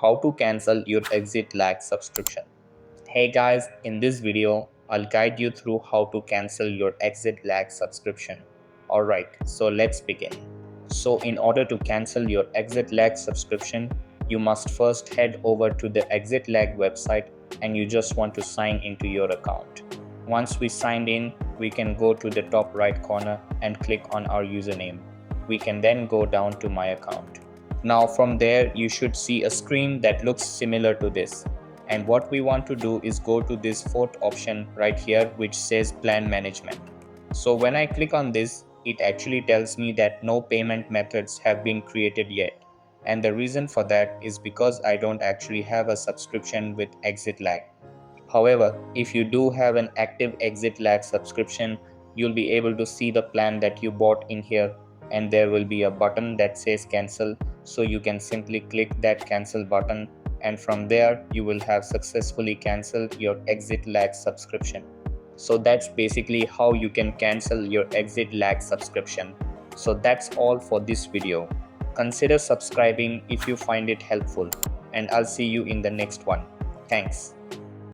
how to cancel your Exitlag subscription. Hey guys, in this video, I'll guide you through how to cancel your Exitlag subscription. Alright, so let's begin. So in order to cancel your Exitlag subscription, you must first head over to the Exitlag website and you just want to sign into your account. Once we signed in, we can go to the top right corner and click on our username. We can then go down to my account. Now from there you should see a screen that looks similar to this. And what we want to do is go to this fourth option right here which says plan management. So when I click on this, it actually tells me that no payment methods have been created yet. And the reason for that is because I don't actually have a subscription with Exitlag. However, if you do have an active Exitlag subscription, you'll be able to see the plan that you bought in here, and there will be a button that says cancel, so you can simply click that cancel button, and from there you will have successfully cancelled your Exitlag subscription. So that's basically how you can cancel your Exitlag subscription. So that's all for this video. Consider subscribing if you find it helpful, and I'll see you in the next one. Thanks.